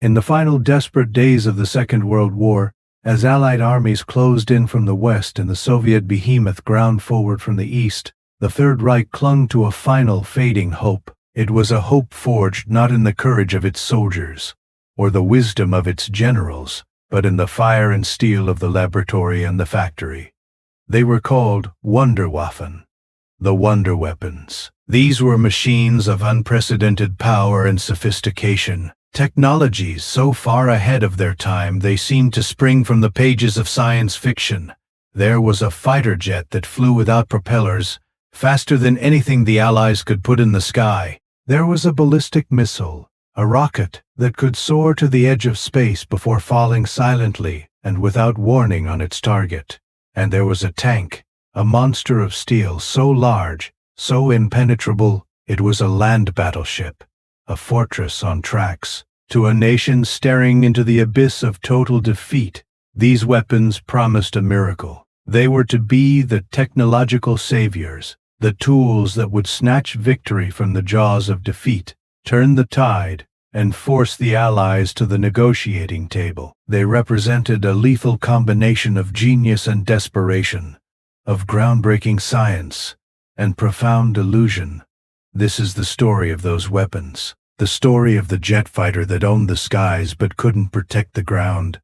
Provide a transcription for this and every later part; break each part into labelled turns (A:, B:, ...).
A: In the final desperate days of the Second World War, as Allied armies closed in from the west and the Soviet behemoth ground forward from the east, the Third Reich clung to a final fading hope. It was a hope forged not in the courage of its soldiers, or the wisdom of its generals, but in the fire and steel of the laboratory and the factory. They were called Wunderwaffen, the wonder weapons. These were machines of unprecedented power and sophistication, technologies so far ahead of their time they seemed to spring from the pages of science fiction. There was a fighter jet that flew without propellers, faster than anything the Allies could put in the sky. There was a ballistic missile, a rocket that could soar to the edge of space before falling silently and without warning on its target. And there was a tank, a monster of steel so large, so impenetrable, it was a land battleship, a fortress on tracks. To a nation staring into the abyss of total defeat, these weapons promised a miracle. They were to be the technological saviors, the tools that would snatch victory from the jaws of defeat, turn the tide, and force the Allies to the negotiating table. They represented a lethal combination of genius and desperation, of groundbreaking science and profound delusion. This is the story of those weapons, the story of the jet fighter that owned the skies but couldn't protect the ground,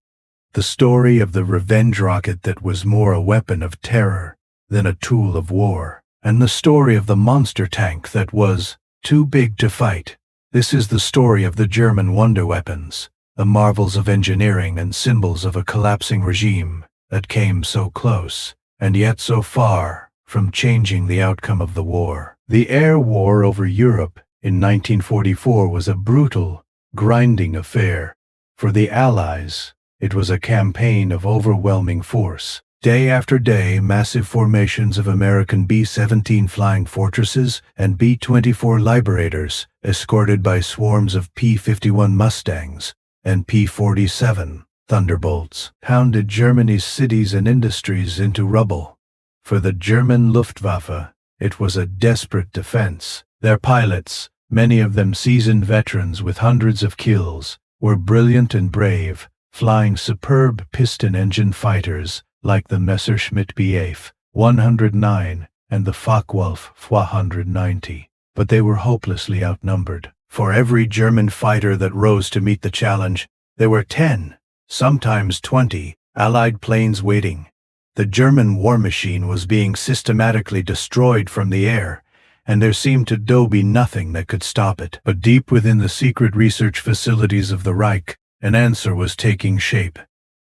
A: the story of the revenge rocket that was more a weapon of terror than a tool of war, and the story of the monster tank that was too big to fight. This is the story of the German wonder weapons, the marvels of engineering and symbols of a collapsing regime that came so close, and yet so far, from changing the outcome of the war. The air war over Europe in 1944 was a brutal, grinding affair. For the Allies, it was a campaign of overwhelming force. Day after day, massive formations of American B-17 flying fortresses and B-24 Liberators, escorted by swarms of P-51 Mustangs and P-47 Thunderbolts, pounded Germany's cities and industries into rubble. For the German Luftwaffe, it was a desperate defense. Their pilots, many of them seasoned veterans with hundreds of kills, were brilliant and brave, flying superb piston-engine fighters like the Messerschmitt Me 109 and the Focke-Wulf 490. But they were hopelessly outnumbered. For every German fighter that rose to meet the challenge, there were 10, sometimes 20, Allied planes waiting. The German war machine was being systematically destroyed from the air, and there seemed to be nothing that could stop it. But deep within the secret research facilities of the Reich, an answer was taking shape.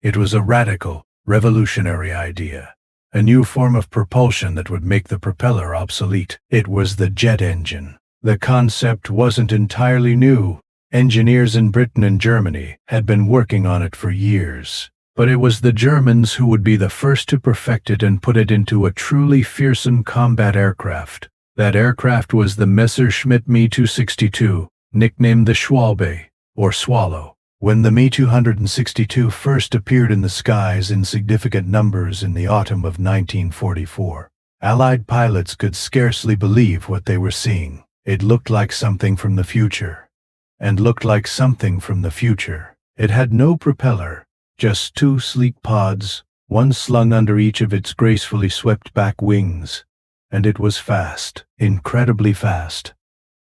A: It was a radical, revolutionary idea, a new form of propulsion that would make the propeller obsolete. It was the jet engine. The concept wasn't entirely new. Engineers in Britain and Germany had been working on it for years. But it was the Germans who would be the first to perfect it and put it into a truly fearsome combat aircraft. That aircraft was the Messerschmitt Me 262, nicknamed the Schwalbe, or Swallow. When the Me-262 first appeared in the skies in significant numbers in the autumn of 1944, Allied pilots could scarcely believe what they were seeing. It looked like something from the future, and looked like something from the future. It had no propeller, just two sleek pods, one slung under each of its gracefully swept back wings, and it was fast, incredibly fast.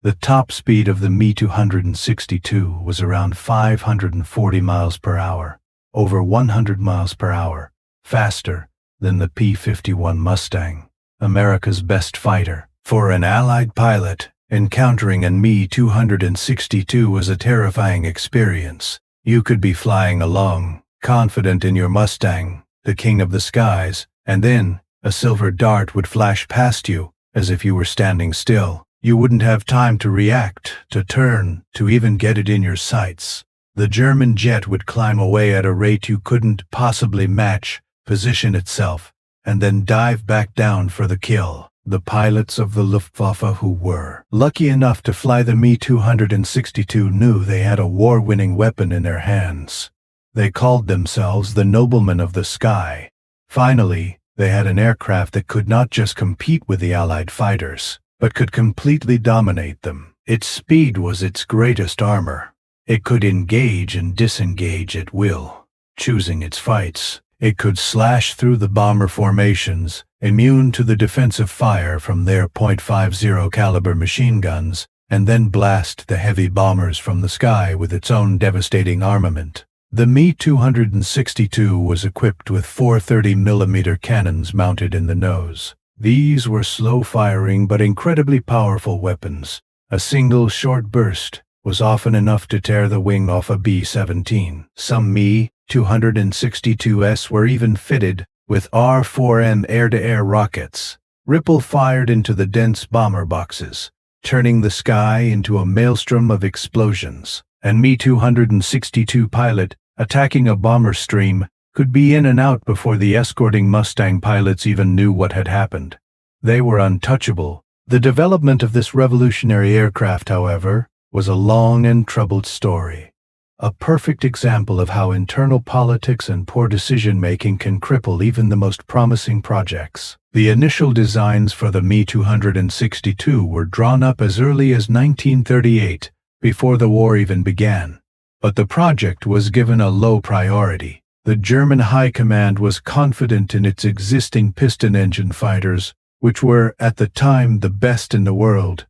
A: The top speed of the Me-262 was around 540 miles per hour, over 100 miles per hour, faster than the P-51 Mustang, America's best fighter. For an Allied pilot, encountering a Me-262 was a terrifying experience. You could be flying along, confident in your Mustang, the king of the skies, and then a silver dart would flash past you, as if you were standing still. You wouldn't have time to react, to turn, to even get it in your sights. The German jet would climb away at a rate you couldn't possibly match, position itself, and then dive back down for the kill. The pilots of the Luftwaffe who were lucky enough to fly the Me-262 knew they had a war-winning weapon in their hands. They called themselves the noblemen of the sky. Finally, they had an aircraft that could not just compete with the Allied fighters, but could completely dominate them. Its speed was its greatest armor. It could engage and disengage at will, choosing its fights. It could slash through the bomber formations, immune to the defensive fire from their .50 caliber machine guns, and then blast the heavy bombers from the sky with its own devastating armament. The Me-262 was equipped with four 30mm cannons mounted in the nose. These were slow-firing but incredibly powerful weapons. A single short burst was often enough to tear the wing off a B-17. Some Me-262s were even fitted with R-4M air-to-air rockets, ripple-fired into the dense bomber boxes, turning the sky into a maelstrom of explosions. An Me-262 pilot attacking a bomber stream could be in and out before the escorting Mustang pilots even knew what had happened. They were untouchable. The development of this revolutionary aircraft, however, was a long and troubled story. A perfect example of how internal politics and poor decision-making can cripple even the most promising projects. The initial designs for the Me-262 were drawn up as early as 1938, before the war even began. But the project was given a low priority. The German High Command was confident in its existing piston-engine fighters, which were, at the time, the best in the world.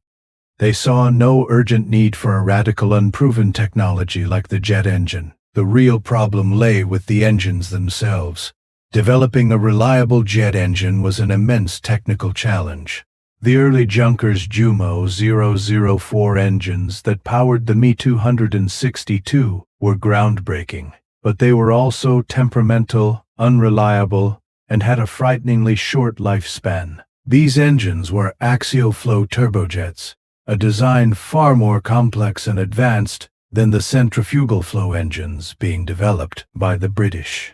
A: They saw no urgent need for a radical unproven technology like the jet engine. The real problem lay with the engines themselves. Developing a reliable jet engine was an immense technical challenge. The early Junkers Jumo 004 engines that powered the Me-262 were groundbreaking, but they were also temperamental, unreliable, and had a frighteningly short lifespan. These engines were axial flow turbojets, a design far more complex and advanced than the centrifugal flow engines being developed by the British.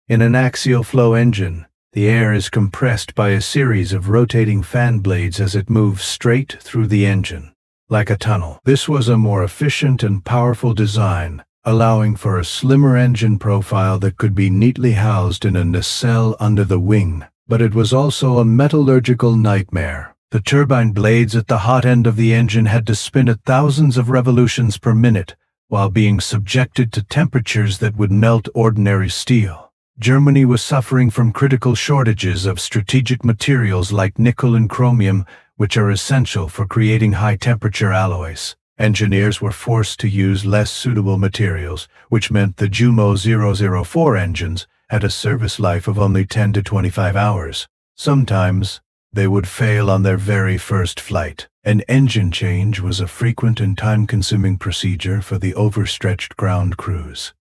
A: In an axial flow engine, the air is compressed by a series of rotating fan blades as it moves straight through the engine, like a tunnel. This was a more efficient and powerful design, allowing for a slimmer engine profile that could be neatly housed in a nacelle under the wing. But it was also a metallurgical nightmare. The turbine blades at the hot end of the engine had to spin at thousands of revolutions per minute, while being subjected to temperatures that would melt ordinary steel. Germany was suffering from critical shortages of strategic materials like nickel and chromium, which are essential for creating high-temperature alloys. Engineers were forced to use less suitable materials, which meant the Jumo 004 engines had a service life of only 10 to 25 hours. Sometimes, they would fail on their very first flight. An engine change was a frequent and time-consuming procedure for the overstretched ground crews.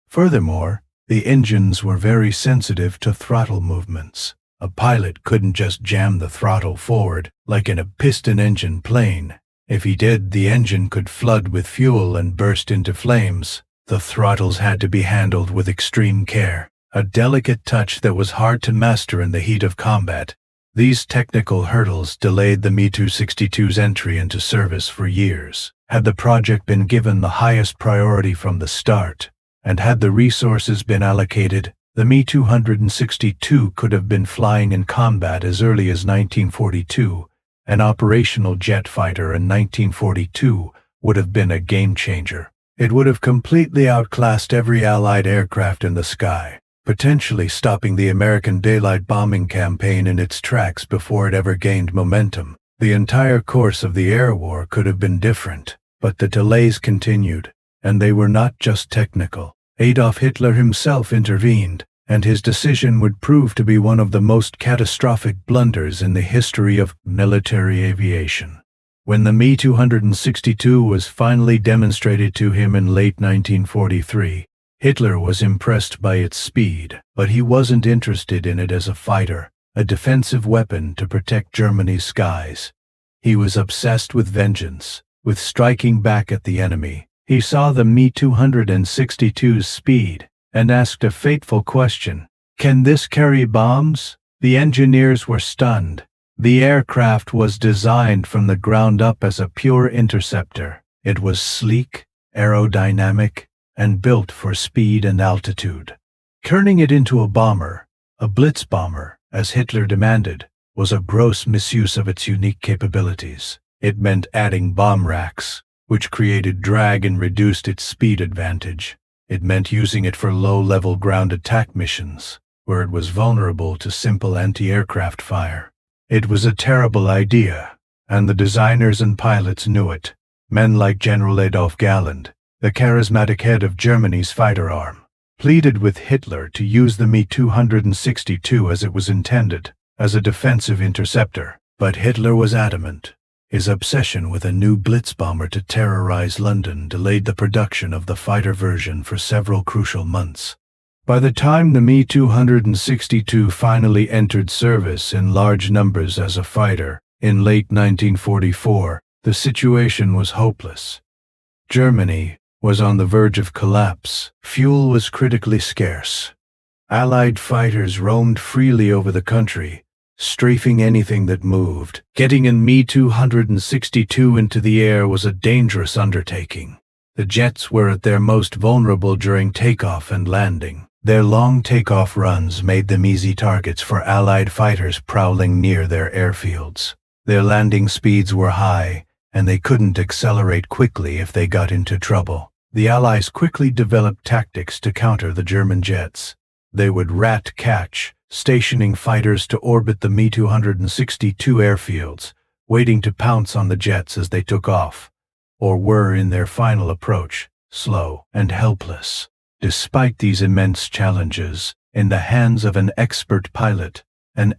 A: Furthermore, the engines were very sensitive to throttle movements. A pilot couldn't just jam the throttle forward, like in a piston-engine plane. If he did, the engine could flood with fuel and burst into flames. The throttles had to be handled with extreme care, a delicate touch that was hard to master in the heat of combat. These technical hurdles delayed the Me-262's entry into service for years. Had the project been given the highest priority from the start, and had the resources been allocated, the Me-262 could have been flying in combat as early as 1942. An operational jet fighter in 1942 would have been a game-changer. It would have completely outclassed every Allied aircraft in the sky, potentially stopping the American daylight bombing campaign in its tracks before it ever gained momentum. The entire course of the air war could have been different, but the delays continued, and they were not just technical. Adolf Hitler himself intervened, and his decision would prove to be one of the most catastrophic blunders in the history of military aviation. When the Me-262 was finally demonstrated to him in late 1943, Hitler was impressed by its speed, but he wasn't interested in it as a fighter, a defensive weapon to protect Germany's skies. He was obsessed with vengeance, with striking back at the enemy. He saw the Me-262's speed and asked a fateful question: "Can this carry bombs?" The engineers were stunned. The aircraft was designed from the ground up as a pure interceptor. It was sleek, aerodynamic, and built for speed and altitude. Turning it into a bomber, a blitz bomber, as Hitler demanded, was a gross misuse of its unique capabilities. It meant adding bomb racks, which created drag and reduced its speed advantage. It meant using it for low-level ground attack missions, where it was vulnerable to simple anti-aircraft fire. It was a terrible idea, and the designers and pilots knew it. Men like General Adolf Galland, the charismatic head of Germany's fighter arm, pleaded with Hitler to use the Me-262 as it was intended, as a defensive interceptor. But Hitler was adamant. His obsession with a new Blitz bomber to terrorize London delayed the production of the fighter version for several crucial months. By the time the Me-262 finally entered service in large numbers as a fighter, in late 1944, the situation was hopeless. Germany was on the verge of collapse. Fuel was critically scarce. Allied fighters roamed freely over the country, strafing anything that moved. Getting a Me-262 into the air was a dangerous undertaking. The jets were at their most vulnerable during takeoff and landing. Their long takeoff runs made them easy targets for Allied fighters prowling near their airfields. Their landing speeds were high, and they couldn't accelerate quickly if they got into trouble. The Allies quickly developed tactics to counter the German jets. They would rat catch, stationing fighters to orbit the Me-262 airfields, waiting to pounce on the jets as they took off, or were, in their final approach, slow and helpless. Despite these immense challenges, in the hands of an expert pilot, the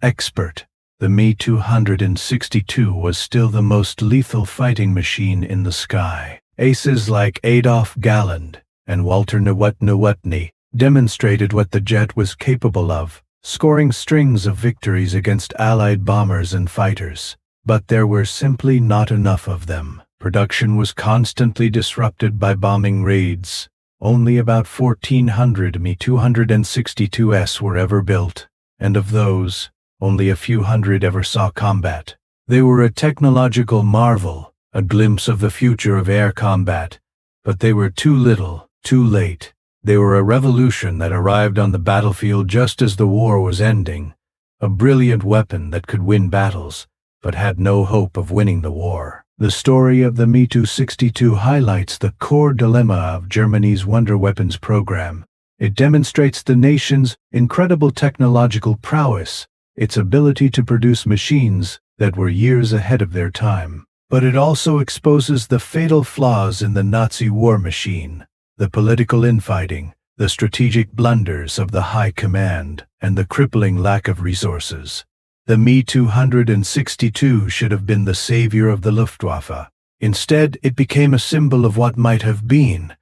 A: Me-262 was still the most lethal fighting machine in the sky. Aces like Adolf Galland and Walter Nowotny demonstrated what the jet was capable of, scoring strings of victories against Allied bombers and fighters. But there were simply not enough of them. Production was constantly disrupted by bombing raids. Only about 1,400 Me-262s were ever built, and of those, only a few hundred ever saw combat. They were a technological marvel, a glimpse of the future of air combat, but they were too little, too late. They were a revolution that arrived on the battlefield just as the war was ending, a brilliant weapon that could win battles, but had no hope of winning the war. The story of the Me-262 highlights the core dilemma of Germany's wonder weapons program. It demonstrates the nation's incredible technological prowess, its ability to produce machines that were years ahead of their time. But it also exposes the fatal flaws in the Nazi war machine, the political infighting, the strategic blunders of the high command, and the crippling lack of resources. The Me-262 should have been the savior of the Luftwaffe. Instead, it became a symbol of what might have been,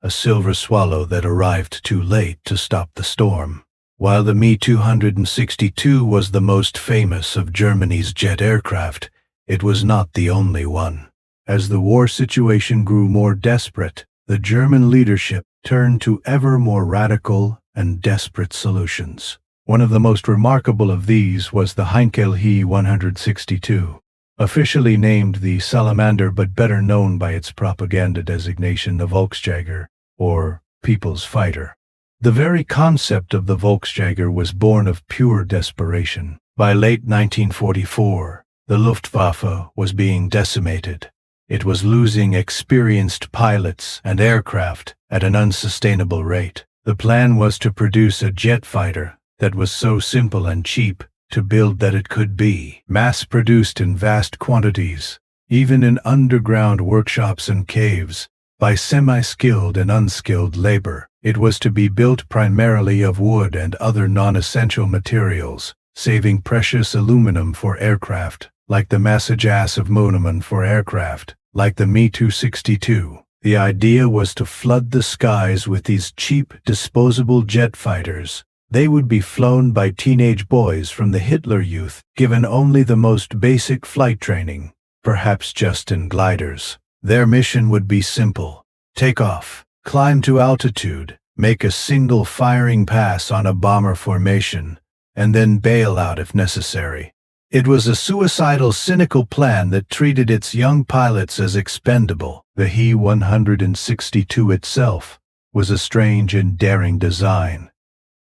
A: a silver swallow that arrived too late to stop the storm. While the Me-262 was the most famous of Germany's jet aircraft, it was not the only one. As the war situation grew more desperate, the German leadership turned to ever more radical and desperate solutions. One of the most remarkable of these was the Heinkel He-162, officially named the Salamander but better known by its propaganda designation the Volksjäger, or People's Fighter. The very concept of the Volksjäger was born of pure desperation. By late 1944, the Luftwaffe was being decimated. It was losing experienced pilots and aircraft at an unsustainable rate. The plan was to produce a jet fighter that was so simple and cheap to build that it could be mass-produced in vast quantities, even in underground workshops and caves, by semi-skilled and unskilled labor. It was to be built primarily of wood and other non-essential materials, saving precious aluminum for aircraft, like the Messerschmitt of Monoman for aircraft, like the Me-262. The idea was to flood the skies with these cheap, disposable jet fighters. They would be flown by teenage boys from the Hitler Youth, given only the most basic flight training, perhaps just in gliders. Their mission would be simple: take off, climb to altitude, make a single firing pass on a bomber formation, and then bail out if necessary. It was a suicidal, cynical plan that treated its young pilots as expendable. The He-162 itself was a strange and daring design.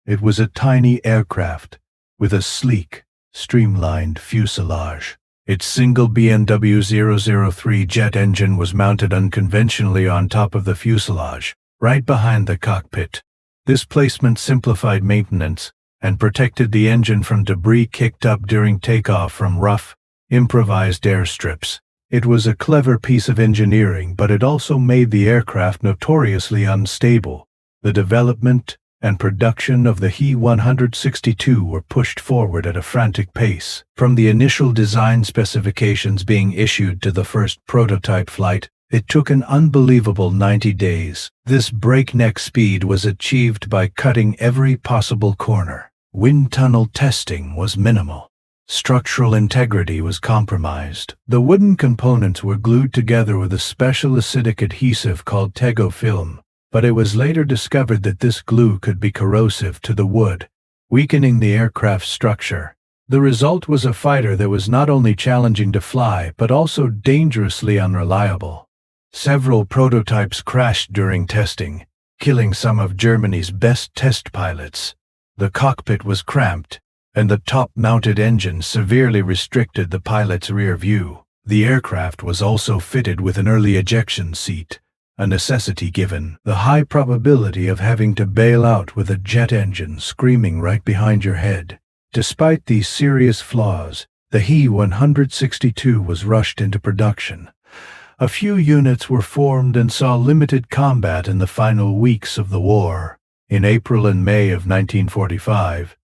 A: It was a tiny aircraft with a sleek, streamlined fuselage. Its single BMW-003 jet engine was mounted unconventionally on top of the fuselage, right behind the cockpit. This placement simplified maintenance and protected the engine from debris kicked up during takeoff from rough, improvised airstrips. It was a clever piece of engineering, but it also made the aircraft notoriously unstable. The development and production of the He-162 were pushed forward at a frantic pace. From the initial design specifications being issued to the first prototype flight, it took an unbelievable 90 days. This breakneck speed was achieved by cutting every possible corner. Wind tunnel testing was minimal. Structural integrity was compromised. The wooden components were glued together with a special acidic adhesive called Tego film, but it was later discovered that this glue could be corrosive to the wood, weakening the aircraft's structure. The result was a fighter that was not only challenging to fly, but also dangerously unreliable. Several prototypes crashed during testing, killing some of Germany's best test pilots. The cockpit was cramped, and the top-mounted engine severely restricted the pilot's rear view. The aircraft was also fitted with an early ejection seat, a necessity given the high probability of having to bail out with a jet engine screaming right behind your head. Despite these serious flaws, the He-162 was rushed into production. A few units were formed and saw limited combat in the final weeks of the war. In April and May of 1945,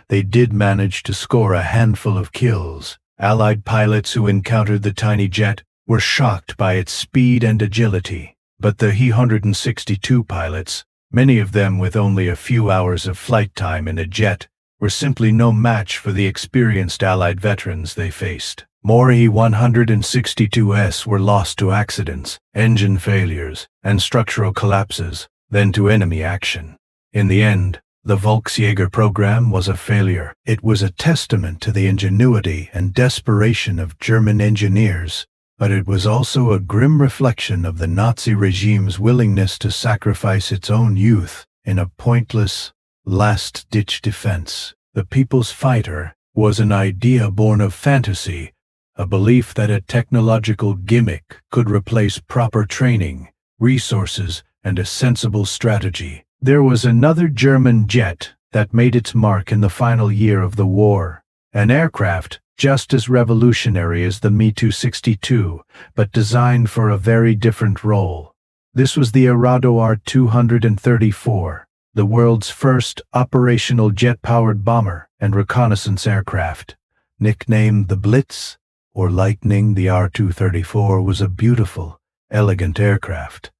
A: they did manage to score a handful of kills. Allied pilots who encountered the tiny jet were shocked by its speed and agility. But the He-162 pilots, many of them with only a few hours of flight time in a jet, were simply no match for the experienced Allied veterans they faced. More He-162s were lost to accidents, engine failures, and structural collapses than to enemy action. In the end, the Volksjäger program was a failure. It was a testament to the ingenuity and desperation of German engineers, but it was also a grim reflection of the Nazi regime's willingness to sacrifice its own youth in a pointless, last-ditch defense. The People's Fighter was an idea born of fantasy, a belief that a technological gimmick could replace proper training, resources, and a sensible strategy. There was another German jet that made its mark in the final year of the war, an aircraft just as revolutionary as the Me-262, but designed for a very different role. This was the Arado R-234, the world's first operational jet-powered bomber and reconnaissance aircraft. Nicknamed the Blitz, or Lightning, the R-234 was a beautiful, elegant aircraft.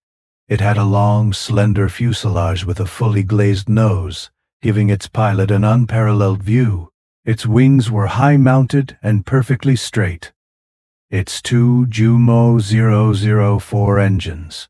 A: It had a long, slender fuselage with a fully glazed nose, giving its pilot an unparalleled view. Its wings were high-mounted and perfectly straight. Its two Jumo 004 engines,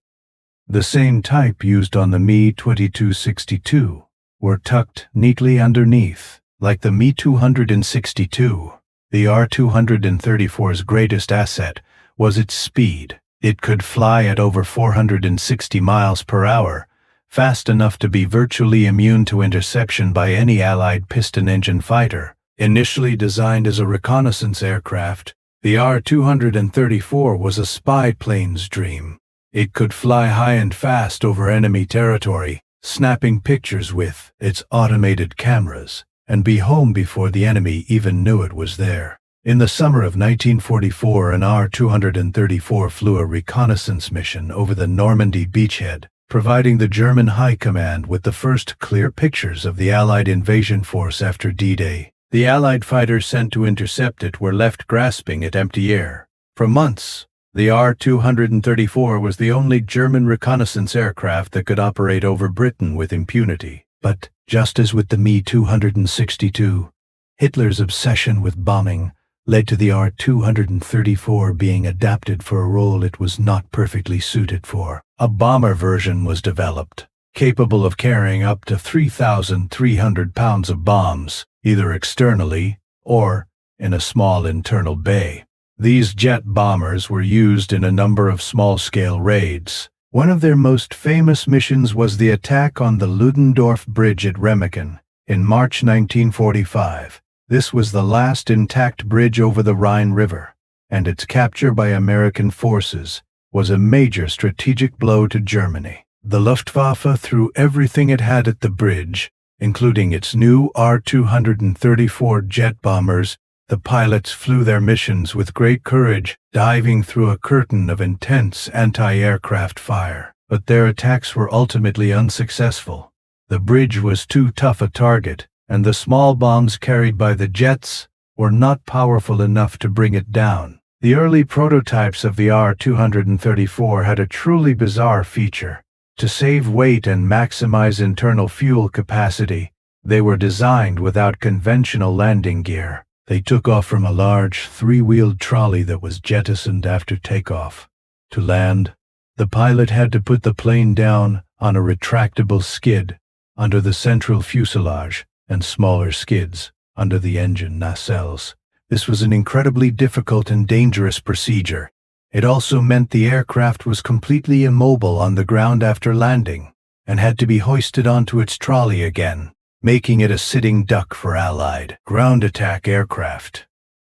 A: the same type used on the Me-2262, were tucked neatly underneath. Like the Me-262, the R-234's greatest asset was its speed. It could fly at over 460 miles per hour, fast enough to be virtually immune to interception by any Allied piston-engine fighter. Initially designed as a reconnaissance aircraft, the R-234 was a spy plane's dream. It could fly high and fast over enemy territory, snapping pictures with its automated cameras, and be home before the enemy even knew it was there. In the summer of 1944, an R-234 flew a reconnaissance mission over the Normandy beachhead, providing the German High Command with the first clear pictures of the Allied invasion force after D-Day. The Allied fighters sent to intercept it were left grasping at empty air. For months, the R-234 was the only German reconnaissance aircraft that could operate over Britain with impunity. But, just as with the Me-262, Hitler's obsession with bombing led to the R-234 being adapted for a role it was not perfectly suited for. A bomber version was developed, capable of carrying up to 3,300 pounds of bombs, either externally or in a small internal bay. These jet bombers were used in a number of small-scale raids. One of their most famous missions was the attack on the Ludendorff Bridge at Remagen in March 1945. This was the last intact bridge over the Rhine River. and its capture by American forces was a major strategic blow to Germany. The Luftwaffe threw everything it had at the bridge, including its new R-234 jet bombers. The pilots flew their missions with great courage, diving through a curtain of intense anti-aircraft fire. But their attacks were ultimately unsuccessful. The bridge was too tough a target, and the small bombs carried by the jets were not powerful enough to bring it down. The early prototypes of the R-234 had a truly bizarre feature. To save weight and maximize internal fuel capacity, they were designed without conventional landing gear. They took off from a large, three-wheeled trolley that was jettisoned after takeoff. To land, the pilot had to put the plane down on a retractable skid under the central fuselage and smaller skids under the engine nacelles. This was an incredibly difficult and dangerous procedure. It also meant the aircraft was completely immobile on the ground after landing and had to be hoisted onto its trolley again, making it a sitting duck for Allied ground attack aircraft.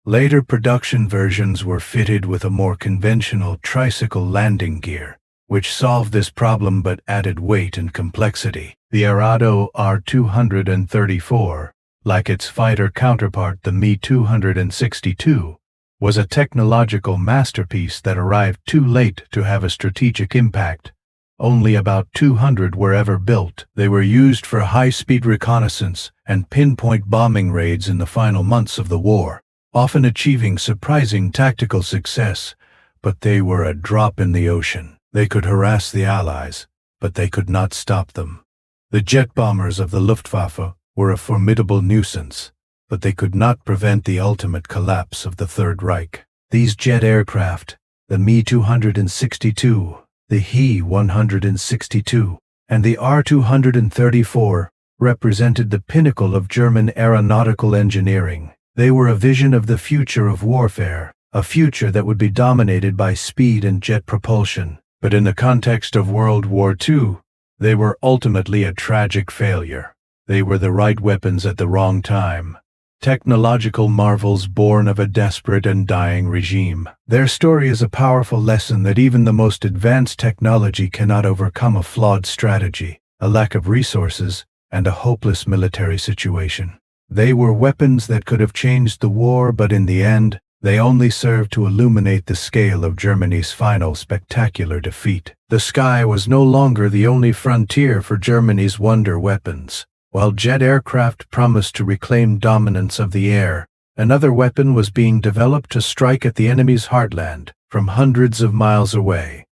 A: Later production versions were fitted with a more conventional tricycle landing gear, which solved this problem but added weight and complexity. The Arado R-234, like its fighter counterpart the Me-262, was a technological masterpiece that arrived too late to have a strategic impact. Only about 200 were ever built. They were used for high-speed reconnaissance and pinpoint bombing raids in the final months of the war, often achieving surprising tactical success, but they were a drop in the ocean. They could harass the Allies, but they could not stop them. The jet bombers of the Luftwaffe were a formidable nuisance, but they could not prevent the ultimate collapse of the Third Reich. These jet aircraft, the Me-262, the He-162, and the R-234, represented the pinnacle of German aeronautical engineering. They were a vision of the future of warfare, a future that would be dominated by speed and jet propulsion. But in the context of World War II, they were ultimately a tragic failure. They were the right weapons at the wrong time. Technological marvels born of a desperate and dying regime. Their story is a powerful lesson that even the most advanced technology cannot overcome a flawed strategy, a lack of resources, and a hopeless military situation. They were weapons that could have changed the war, but in the end, they only served to illuminate the scale of Germany's final spectacular defeat. The sky was no longer the only frontier for Germany's wonder weapons. While jet aircraft promised to reclaim dominance of the air, another weapon was being developed to strike at the enemy's heartland from hundreds of miles away,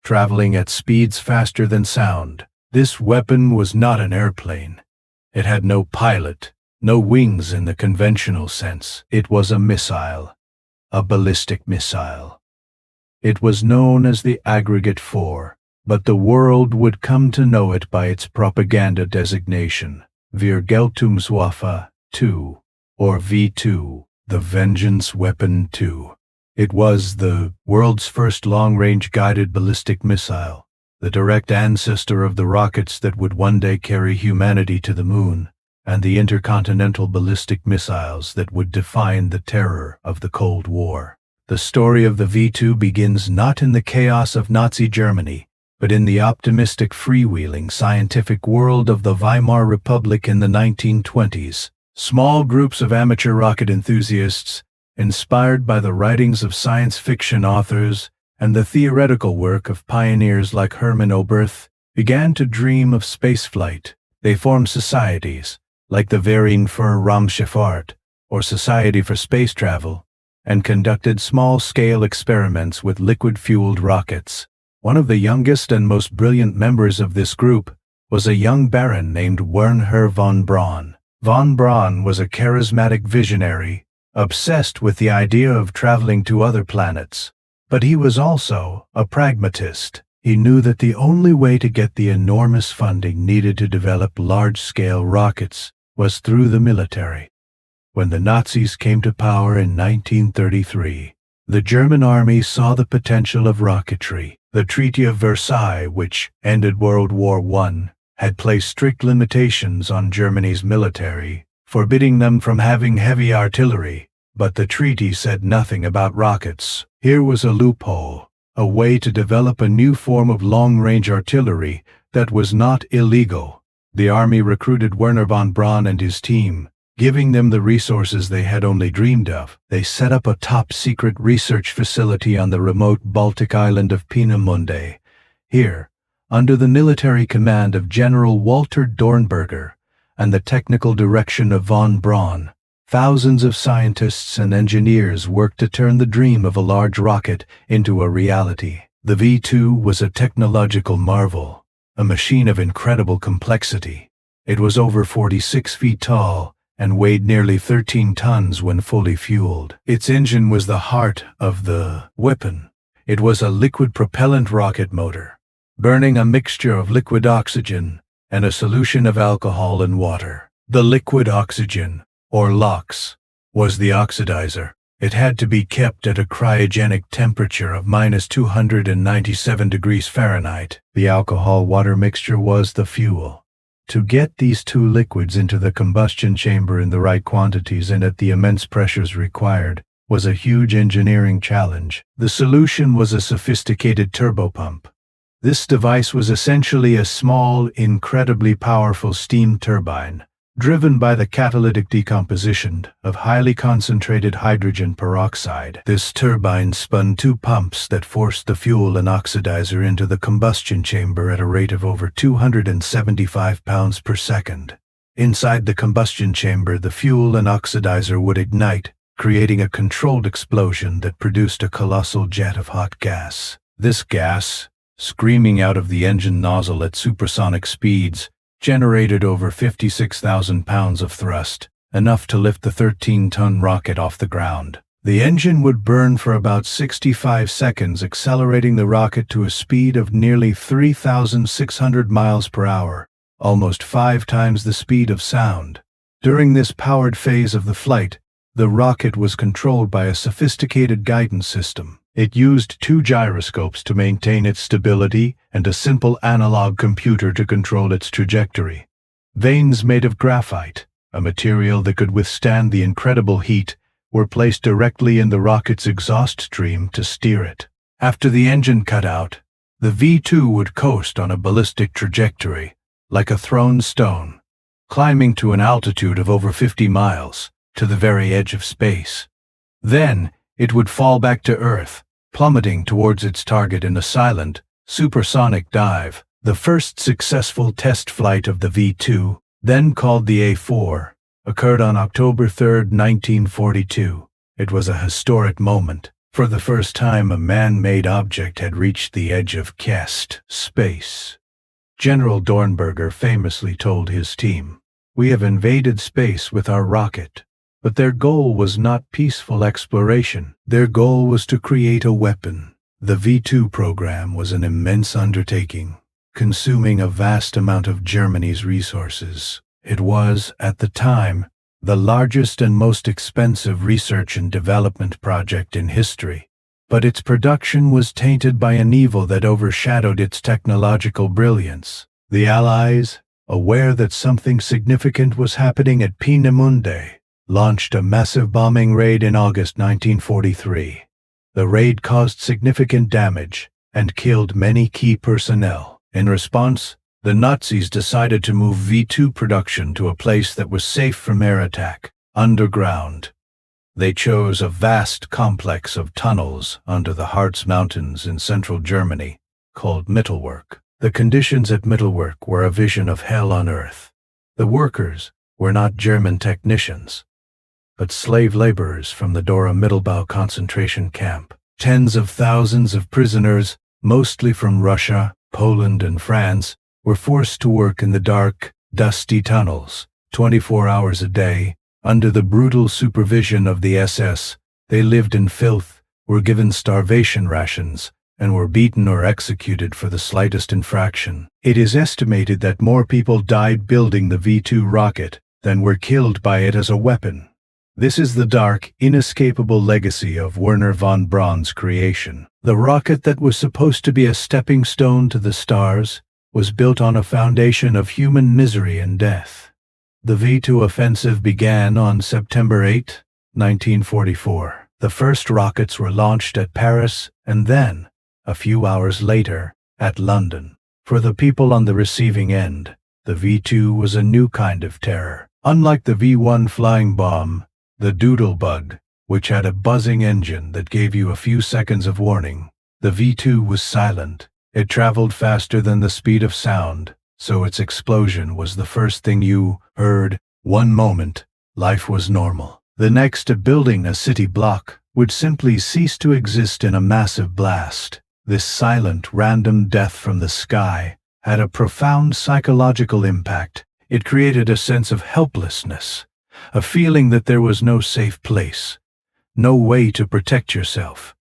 A: traveling at speeds faster than sound. This weapon was not an airplane. It had no pilot, no wings in the conventional sense. It was a missile, a ballistic missile. It was known as the Aggregate 4, but the world would come to know it by its propaganda designation. Vergeltungswaffe 2, or V-2, the Vengeance Weapon 2. It was the world's first long-range guided ballistic missile, the direct ancestor of the rockets that would one day carry humanity to the moon, and the intercontinental ballistic missiles that would define the terror of the Cold War. The story of the V-2 begins not in the chaos of Nazi Germany, but in the optimistic, freewheeling, scientific world of the Weimar Republic in the 1920s. Small groups of amateur rocket enthusiasts, inspired by the writings of science fiction authors and the theoretical work of pioneers like Hermann Oberth, began to dream of spaceflight. They formed societies, like the Verein für Raumschifffahrt, or Society for Space Travel, and conducted small-scale experiments with liquid-fueled rockets. One of the youngest and most brilliant members of this group was a young baron named Wernher von Braun. Von Braun was a charismatic visionary, obsessed with the idea of traveling to other planets. But he was also a pragmatist. He knew that the only way to get the enormous funding needed to develop large-scale rockets was through the military. When the Nazis came to power in 1933, the German army saw the potential of rocketry. The Treaty of Versailles, which ended World War I, had placed strict limitations on Germany's military, forbidding them from having heavy artillery, But the treaty said nothing about rockets. Here was a loophole, a way to develop a new form of long-range artillery that was not illegal. The army recruited Wernher von Braun and his team, giving them the resources they had only dreamed of. They set up a top-secret research facility on the remote Baltic island of Peenemünde. Here, under the military command of General Walter Dornberger and the technical direction of von Braun, thousands of scientists and engineers worked to turn the dream of a large rocket into a reality. The V-2 was a technological marvel, a machine of incredible complexity. It was over 46 feet tall and weighed nearly 13 tons when fully fueled. Its engine was the heart of the weapon. It was a liquid propellant rocket motor, burning a mixture of liquid oxygen and a solution of alcohol and water. The liquid oxygen, or LOX, was the oxidizer. It had to be kept at a cryogenic temperature of -297 degrees Fahrenheit. The alcohol-water mixture was the fuel. To get these two liquids into the combustion chamber in the right quantities and at the immense pressures required was a huge engineering challenge. The solution was a sophisticated turbopump. This device was essentially a small, incredibly powerful steam turbine, driven by the catalytic decomposition of highly concentrated hydrogen peroxide. This turbine spun two pumps that forced the fuel and oxidizer into the combustion chamber at a rate of over 275 pounds per second. Inside the combustion chamber, the fuel and oxidizer would ignite, creating a controlled explosion that produced a colossal jet of hot gas. This gas, screaming out of the engine nozzle at supersonic speeds, generated over 56,000 pounds of thrust, enough to lift the 13-ton rocket off the ground. The engine would burn for about 65 seconds, accelerating the rocket to a speed of nearly 3,600 miles per hour, almost 5 times the speed of sound. During this powered phase of the flight, the rocket was controlled by a sophisticated guidance system. It used 2 gyroscopes to maintain its stability and a simple analog computer to control its trajectory. Vanes made of graphite, a material that could withstand the incredible heat, were placed directly in the rocket's exhaust stream to steer it. After the engine cut out, the V-2 would coast on a ballistic trajectory, like a thrown stone, climbing to an altitude of over 50 miles, to the very edge of space. Then, it would fall back to Earth, plummeting towards its target in a silent, supersonic dive. The first successful test flight of the V-2, then called the A-4, occurred on October 3, 1942. It was a historic moment. For the first time, a man-made object had reached the edge of space. General Dornberger famously told his team, "We have invaded space with our rocket." But their goal was not peaceful exploration. Their goal was to create a weapon. The V-2 program was an immense undertaking, consuming a vast amount of Germany's resources. It was, at the time, the largest and most expensive research and development project in history. But its production was tainted by an evil that overshadowed its technological brilliance. The Allies, aware that something significant was happening at Peenemünde, launched a massive bombing raid in August 1943. The raid caused significant damage and killed many key personnel. In response, the Nazis decided to move V-2 production to a place that was safe from air attack, underground. They chose a vast complex of tunnels under the Harz Mountains in central Germany, called Mittelwerk. The conditions at Mittelwerk were a vision of hell on earth. The workers were not German technicians, but slave laborers from the Dora Mittelbau concentration camp. Tens of thousands of prisoners, mostly from Russia, Poland, and France, were forced to work in the dark, dusty tunnels, 24 hours a day. Under the brutal supervision of the SS, they lived in filth, were given starvation rations, and were beaten or executed for the slightest infraction. It is estimated that more people died building the V-2 rocket than were killed by it as a weapon. This is the dark, inescapable legacy of Wernher von Braun's creation. The rocket that was supposed to be a stepping stone to the stars was built on a foundation of human misery and death. The V-2 offensive began on September 8, 1944. The first rockets were launched at Paris and then, a few hours later, at London. For the people on the receiving end, the V-2 was a new kind of terror. Unlike the V-1 flying bomb, the doodlebug, which had a buzzing engine that gave you a few seconds of warning, the V-2 was silent. It traveled faster than the speed of sound, so its explosion was the first thing you heard. One moment, life was normal. The next, building a city block would simply cease to exist in a massive blast. This silent, random death from the sky had a profound psychological impact. It created a sense of helplessness, a feeling that there was no safe place, no way to protect yourself.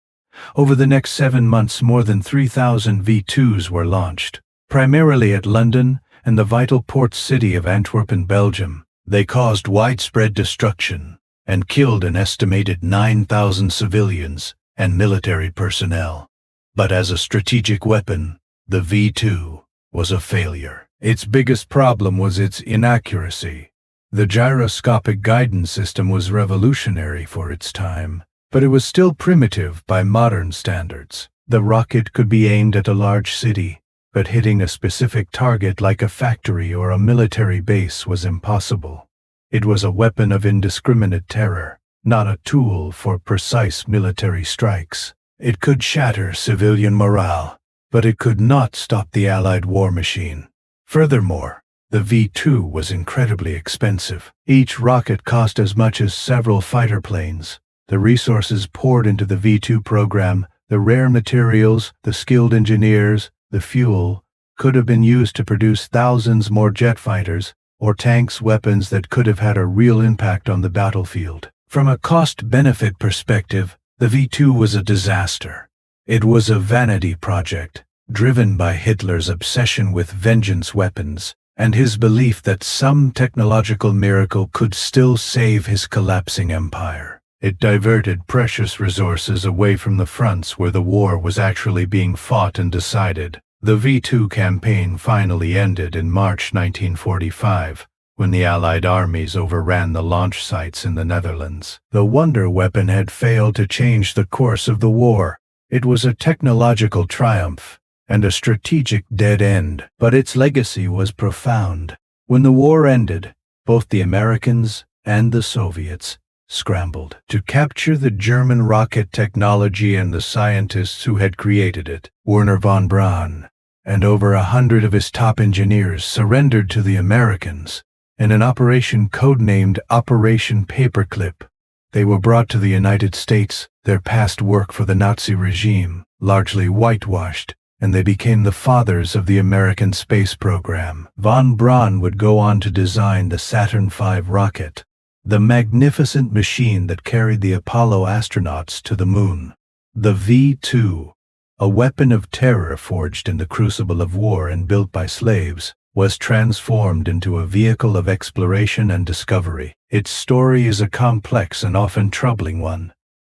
A: Over the next 7 months, more than 3,000 V-2s were launched, primarily at London and the vital port city of Antwerp in Belgium. They caused widespread destruction and killed an estimated 9,000 civilians and military personnel. But as a strategic weapon, the V-2 was a failure. Its biggest problem was its inaccuracy. The gyroscopic guidance system was revolutionary for its time, but it was still primitive by modern standards. The rocket could be aimed at a large city, but hitting a specific target like a factory or a military base was impossible. It was a weapon of indiscriminate terror, not a tool for precise military strikes. It could shatter civilian morale, but it could not stop the Allied war machine. Furthermore, the V-2 was incredibly expensive. Each rocket cost as much as several fighter planes. The resources poured into the V-2 program, the rare materials, the skilled engineers, the fuel, could have been used to produce thousands more jet fighters or tanks, weapons that could have had a real impact on the battlefield. From a cost-benefit perspective, the V-2 was a disaster. It was a vanity project, driven by Hitler's obsession with vengeance weapons and his belief that some technological miracle could still save his collapsing empire. It diverted precious resources away from the fronts where the war was actually being fought and decided. The V-2 campaign finally ended in March 1945, when the Allied armies overran the launch sites in the Netherlands. The wonder weapon had failed to change the course of the war. It was a technological triumph and a strategic dead end, but its legacy was profound. When the war ended, both the Americans and the Soviets scrambled to capture the German rocket technology and the scientists who had created it. Wernher von Braun and over 100 of his top engineers surrendered to the Americans in an operation codenamed Operation Paperclip. They were brought to the United States, their past work for the Nazi regime largely whitewashed, and they became the fathers of the American space program. Von Braun would go on to design the Saturn V rocket, the magnificent machine that carried the Apollo astronauts to the moon. The V-2, a weapon of terror forged in the crucible of war and built by slaves, was transformed into a vehicle of exploration and discovery. Its story is a complex and often troubling one,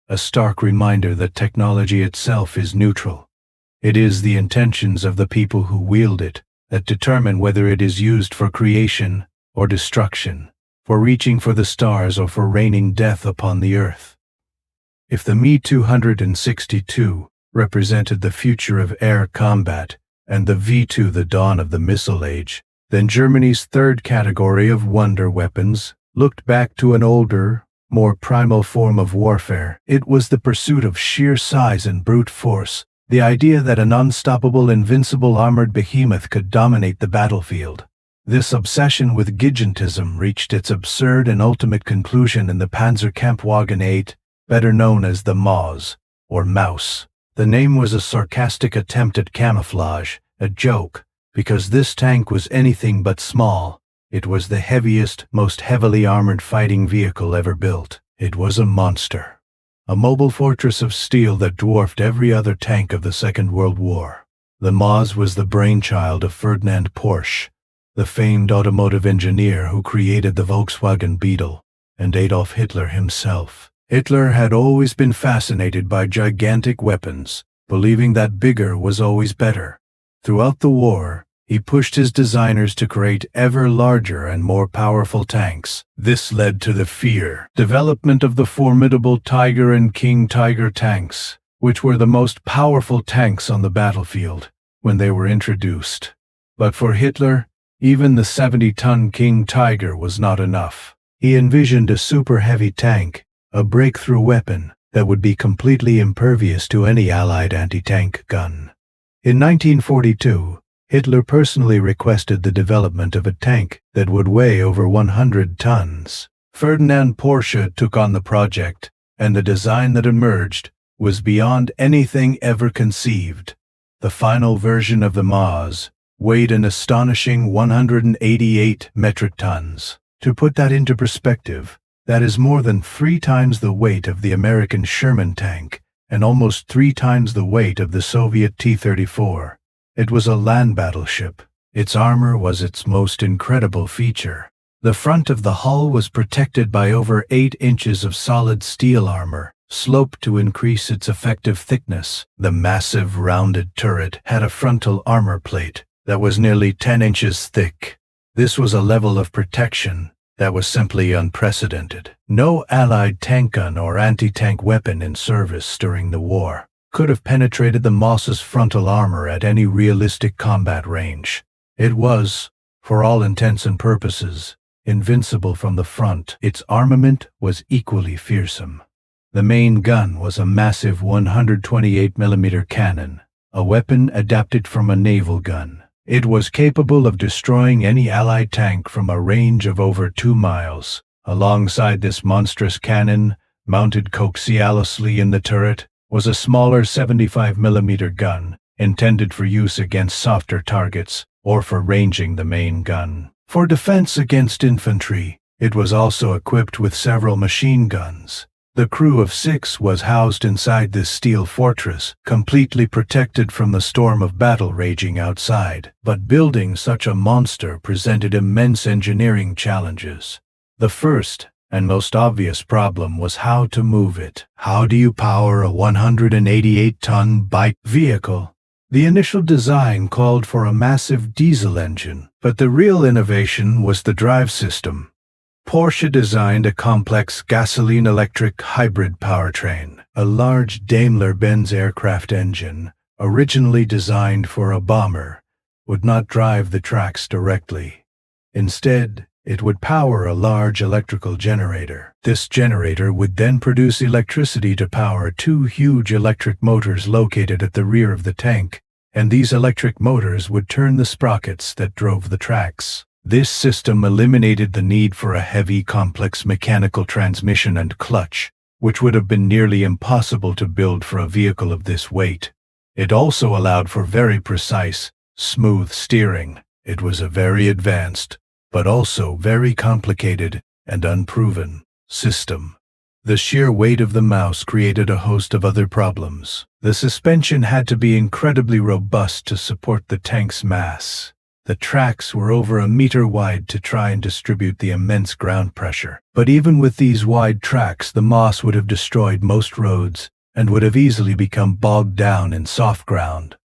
A: a stark reminder that technology itself is neutral. It is the intentions of the people who wield it that determine whether it is used for creation or destruction, for reaching for the stars or for raining death upon the earth. If the Me-262 represented the future of air combat and the V-2 the dawn of the missile age, then Germany's third category of wonder weapons looked back to an older, more primal form of warfare. It was the pursuit of sheer size and brute force, the idea that an unstoppable, invincible armored behemoth could dominate the battlefield. This obsession with gigantism reached its absurd and ultimate conclusion in the Panzerkampfwagen 8, better known as the Maus, or Mouse. The name was a sarcastic attempt at camouflage, a joke, because this tank was anything but small. It was the heaviest, most heavily armored fighting vehicle ever built. It was a monster, a mobile fortress of steel that dwarfed every other tank of the Second World War. The Maus was the brainchild of Ferdinand Porsche, the famed automotive engineer who created the Volkswagen Beetle, and Adolf Hitler himself. Hitler had always been fascinated by gigantic weapons, believing that bigger was always better. Throughout the war, He pushed his designers to create ever larger and more powerful tanks. This led to the development of the formidable Tiger and King Tiger tanks, which were the most powerful tanks on the battlefield when they were introduced. But for Hitler, even the 70-ton King Tiger was not enough. He envisioned a super-heavy tank, a breakthrough weapon that would be completely impervious to any Allied anti-tank gun. In 1942, Hitler personally requested the development of a tank that would weigh over 100 tons. Ferdinand Porsche took on the project, and the design that emerged was beyond anything ever conceived. The final version of the Maus weighed an astonishing 188 metric tons. To put that into perspective, that is more than 3 times the weight of the American Sherman tank and almost 3 times the weight of the Soviet T-34. It was a land battleship. Its armor was its most incredible feature. The front of the hull was protected by over 8 inches of solid steel armor, sloped to increase its effective thickness. The massive rounded turret had a frontal armor plate that was nearly 10 inches thick. This was a level of protection that was simply unprecedented. No Allied tank gun or anti-tank weapon in service during the war could have penetrated the Maus's frontal armor at any realistic combat range. It was, for all intents and purposes, invincible from the front. Its armament was equally fearsome. The main gun was a massive 128mm cannon, a weapon adapted from a naval gun. It was capable of destroying any Allied tank from a range of over 2 miles. Alongside this monstrous cannon, mounted coaxialously in the turret, was a smaller 75mm gun, intended for use against softer targets or for ranging the main gun. For defense against infantry, it was also equipped with several machine guns. The crew of 6 was housed inside this steel fortress, completely protected from the storm of battle raging outside. But building such a monster presented immense engineering challenges. The first and most obvious problem was how to move it. How do you power a 188-ton bike vehicle? The initial design called for a massive diesel engine, but the real innovation was the drive system. Porsche designed a complex gasoline-electric hybrid powertrain. A large Daimler-Benz aircraft engine, originally designed for a bomber, would not drive the tracks directly. Instead, it would power a large electrical generator. This generator would then produce electricity to power 2 huge electric motors located at the rear of the tank, and these electric motors would turn the sprockets that drove the tracks. This system eliminated the need for a heavy, complex mechanical transmission and clutch, which would have been nearly impossible to build for a vehicle of this weight. It also allowed for very precise, smooth steering. It was a very advanced, but also very complicated and unproven system. The sheer weight of the Maus created a host of other problems. The suspension had to be incredibly robust to support the tank's mass. The tracks were over 1 meter wide to try and distribute the immense ground pressure. But even with these wide tracks, the Maus would have destroyed most roads and would have easily become bogged down in soft ground.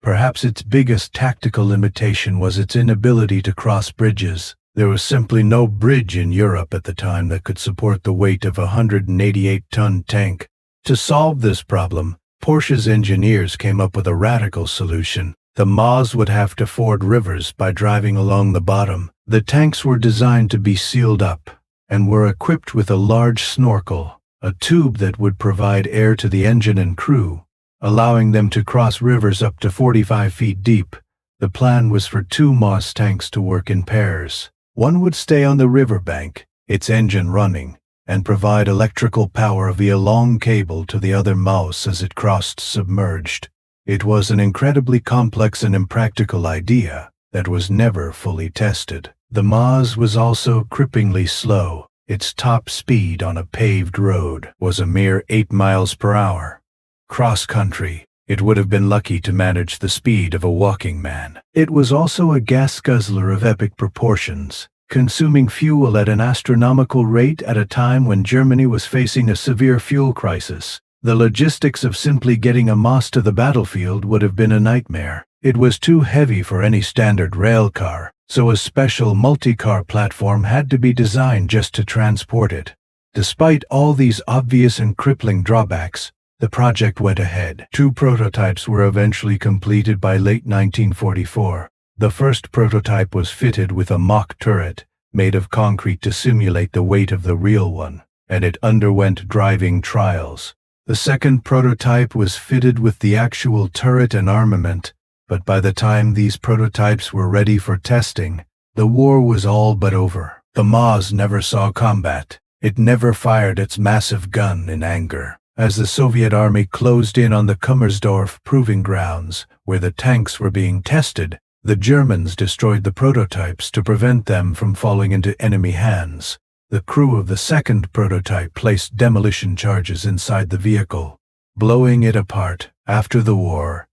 A: Perhaps its biggest tactical limitation was its inability to cross bridges. There was simply no bridge in Europe at the time that could support the weight of a 188-ton tank. To solve this problem, Porsche's engineers came up with a radical solution. The Maus would have to ford rivers by driving along the bottom. The tanks were designed to be sealed up and were equipped with a large snorkel, a tube that would provide air to the engine and crew, allowing them to cross rivers up to 45 feet deep. The plan was for 2 Maus tanks to work in pairs. One would stay on the riverbank, its engine running, and provide electrical power via long cable to the other Maus as it crossed submerged. It was an incredibly complex and impractical idea that was never fully tested. The Maus was also cripplingly slow. Its top speed on a paved road was a mere 8 miles per hour. Cross-country, it would have been lucky to manage the speed of a walking man. It was also a gas guzzler of epic proportions, consuming fuel at an astronomical rate at a time when Germany was facing a severe fuel crisis. The logistics of simply getting a MOS to the battlefield would have been a nightmare. It was too heavy for any standard rail car, so a special multi-car platform had to be designed just to transport it. Despite all these obvious and crippling drawbacks, the project went ahead. 2 prototypes were eventually completed by late 1944. The first prototype was fitted with a mock turret, made of concrete to simulate the weight of the real one, and it underwent driving trials. The second prototype was fitted with the actual turret and armament, but by the time these prototypes were ready for testing, the war was all but over. The MOS never saw combat. It never fired its massive gun in anger. As the Soviet Army closed in on the Kummersdorf proving grounds, where the tanks were being tested, the Germans destroyed the prototypes to prevent them from falling into enemy hands. The crew of the second prototype placed demolition charges inside the vehicle, blowing it apart. After the war,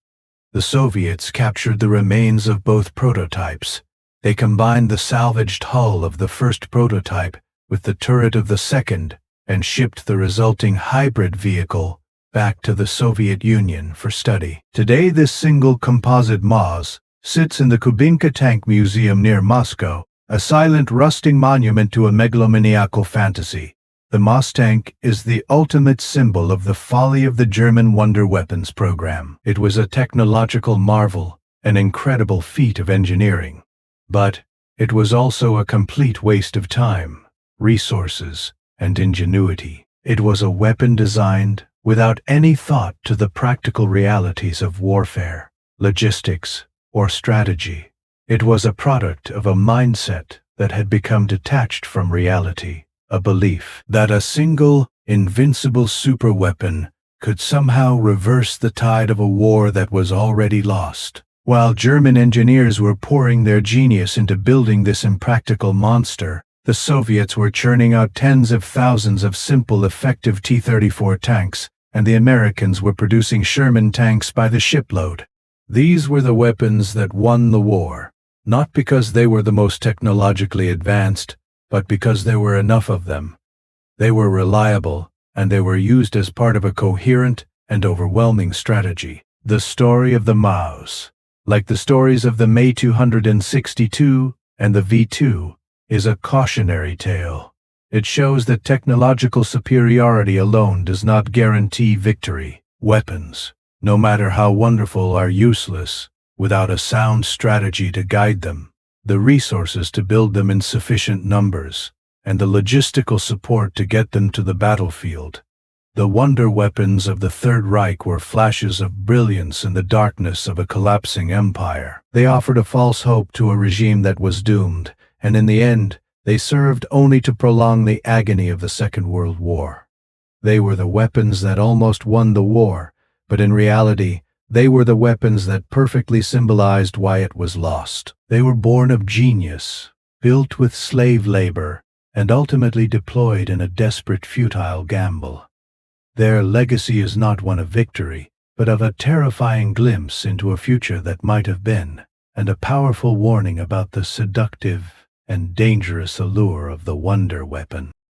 A: the Soviets captured the remains of both prototypes. They combined the salvaged hull of the first prototype with the turret of the second and shipped the resulting hybrid vehicle back to the Soviet Union for study. Today, this single composite MOS sits in the Kubinka Tank Museum near Moscow, a silent, rusting monument to a megalomaniacal fantasy. The MOS tank is the ultimate symbol of the folly of the German wonder weapons program. It was a technological marvel, an incredible feat of engineering. But it was also a complete waste of time, resources, and ingenuity. It was a weapon designed without any thought to the practical realities of warfare, logistics, or strategy. It was a product of a mindset that had become detached from reality, a belief that a single, invincible superweapon could somehow reverse the tide of a war that was already lost. While German engineers were pouring their genius into building this impractical monster, the Soviets were churning out tens of thousands of simple, effective T-34 tanks, and the Americans were producing Sherman tanks by the shipload. These were the weapons that won the war, not because they were the most technologically advanced, but because there were enough of them. They were reliable, and they were used as part of a coherent and overwhelming strategy. The story of the MOS, like the stories of the May 262 and the V-2, is a cautionary tale. It shows that technological superiority alone does not guarantee victory. Weapons, no matter how wonderful, are useless without a sound strategy to guide them, the resources to build them in sufficient numbers, and the logistical support to get them to the battlefield. The wonder weapons of the Third Reich were flashes of brilliance in the darkness of a collapsing empire. They offered a false hope to a regime that was doomed, and in the end, they served only to prolong the agony of the Second World War. They were the weapons that almost won the war, but in reality, they were the weapons that perfectly symbolized why it was lost. They were born of genius, built with slave labor, and ultimately deployed in a desperate, futile gamble. Their legacy is not one of victory, but of a terrifying glimpse into a future that might have been, and a powerful warning about the seductive and dangerous allure of the wonder weapon.